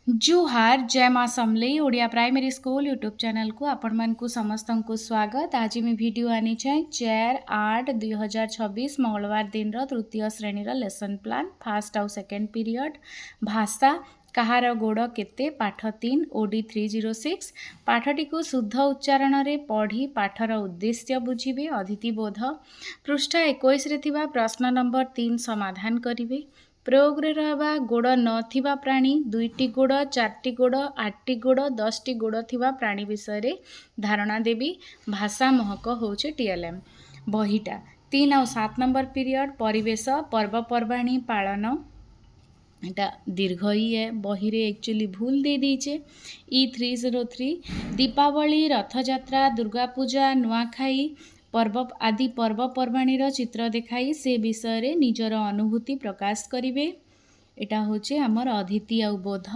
जुहार जय माँ Samalei Odia primary school YouTube channel को आपण मानकु समस्त को स्वागत। आज मैं वीडियो आनी 4/8/2026 मंगलवार दिन तृतीय श्रेणी लेसन प्लान फास्ट आउ सेकेंड पीरियड भाषा कहार गोड़ केते पाठ 3 ओडी 306 पाठटी को शुद्ध उच्चारण रे पढ़ी पाठर उद्देश्य बुझिबे। अदिति बोध पृष्ठ 21 रे थिबा प्रश्न नंबर 3 समाधान करिवे। प्रयोग रे रहबा गोड़ नथिबा प्राणी 2टी गोड़ 4टी गोड़ 8टी गोड़ 10टी गोड़ थिबा प्राणी विषय रे धारणा देवी। भाषा महक होचे टीएलएम बहीटा 3 और 7 नंबर पीरियड परिवेश पर्वपर्वाणी पालन एटा दीर्घ ही है बही रे एक्चुअली भूल दे दीचे। E303 दीपावली रथयात्रा दुर्गा पूजा नुआखाई पर्व आदि पर्वपर्वाणीर चित्र देखाई से विषय रे निजर अनुभूति प्रकाश करिवे। एटा होचे हमर अदिति आउ बोध।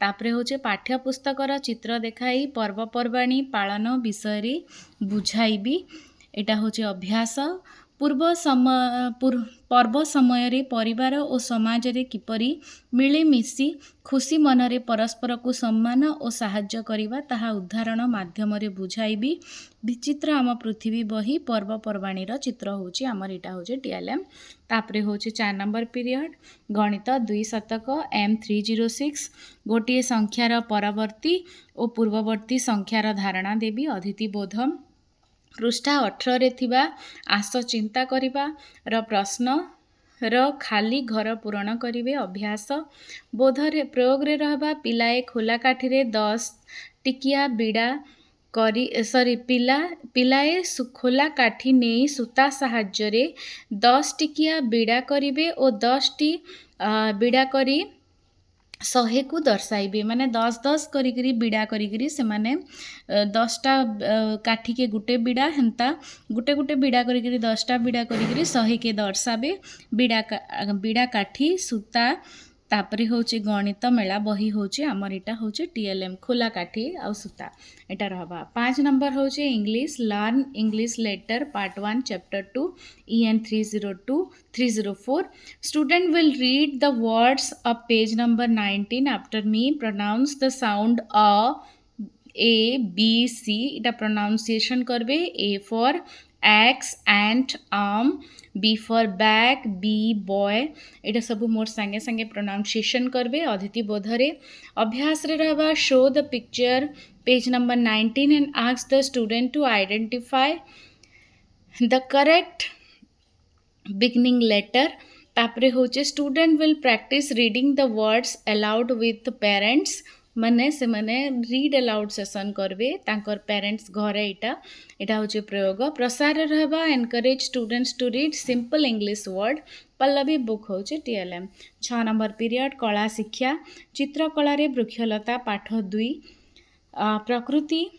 तापरे होचे पाठ्यपुस्तकर चित्र देखाई पर्वपर्वाणी पालन विषय रे बुझाइबी। एटा होचे अभ्यास पर्व समय रे परिवार और समाज रे किपरि मिलेमिशि खुशी मनरे परस्पर को सम्मान और साहाय्य करिबा ताहा उदाहरण माध्यम रे बुझाइबी। विचित्र आम पृथ्वी बही पर्वपर्वाणी चित्र होची आमर इटा होचे टीएलएम। तापरे होचे 4 नंबर पीरियड गणित 2 शतक M306 गोटे संख्यार परवर्ती और पूर्ववर्ती संख्यार धारणा देवी। अदिति बोध पृष्ठा 18 रे थिबा आस चिंता करिबा र प्रश्न र खाली घर पूरण करिवे। अभ्यास बोधरे प्रयोग रे रहबा पिलाए खोला काठी रे 10 टिकिया बिड़ा करी पिलाए खोला काठी नहीं सूता साहाय्य रे 10 टिकिया बिड़ा करिवे और 10टी बिड़ा करी 100 को दर्शाइबे। माने 10 करी बिड़ा करी से माने 10टा काठी के गुटे बिड़ा हेन्ता गुटे बिड़ा करी 10टा बिड़ा करी 100 के दर्शाबे। बिड़ा काठी सूता तापरे होचे गणित मेला बही होचे आमर इटा होचे टीएलएम खोला काठी आ सूता एटा रहबा। 5 नंबर होचे English learn English letter part 1 chapter 2 EN 304 student will read the words of page number 19 after me pronounce the sound A B C इटा प्रोनाउंसिएशन करबे। A for X ant arm B for bag B boy एटा सब मोर संगे संगे pronunciation करबे। अदिति बोधरे अभ्यास रे रहबा show the picture page number 19 and ask the student to identify the correct beginning letter. तापरे होचे student will practise reading the words aloud with parents माने से माने रीड अलाउड सेशन करबे तांकर पेरेंट्स घरे इटा होचे प्रयोग। प्रसार रहबा encourage students to read simple English word Pallavi book होचे टीएलएम। 6 नंबर पीरियड कला शिक्षा चित्रकला रे वृक्षलता पाठ 2 प्रकृति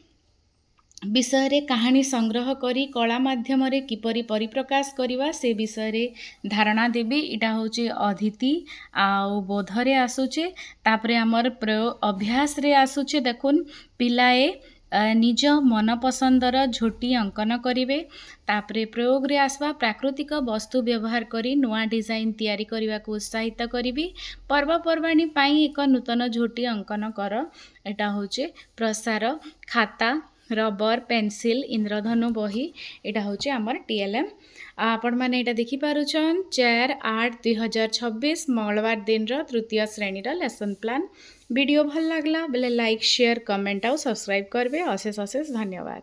विषय रे कहानी संग्रह करी कला माध्यम रे किपरि परिप्रकाश करिवा से विषय रे धारणा देबी। इटा होचे अदिति आउ बोधरे आसुचे। तापरे हमर प्रयोग अभ्यास रे आसुचे देखुन पिलाए निज मन पसंदर झोटी अंकन करिवे। तापरे प्रयोग रे आसवा प्राकृतिक वस्तु व्यवहार करी नुआ डिजाइन तैयारी करने को उत्साहित करी। पर्वपर्वाणी पाई एक नूतन झोटी अंकन कर एटा होचे प्रसार खाता रबर पेंसिल इंद्रधनु बही एटा होचे आमर टीएलएम। आपण माने एटा देखि पारुछन 4/8/2026 मंगलवार दिन तृतीय श्रेणी लेसन प्लान। वीडियो भल लागला बेले लाइक शेयर कमेंट आउ सब्सक्राइब करबे। अशेष धन्यवाद।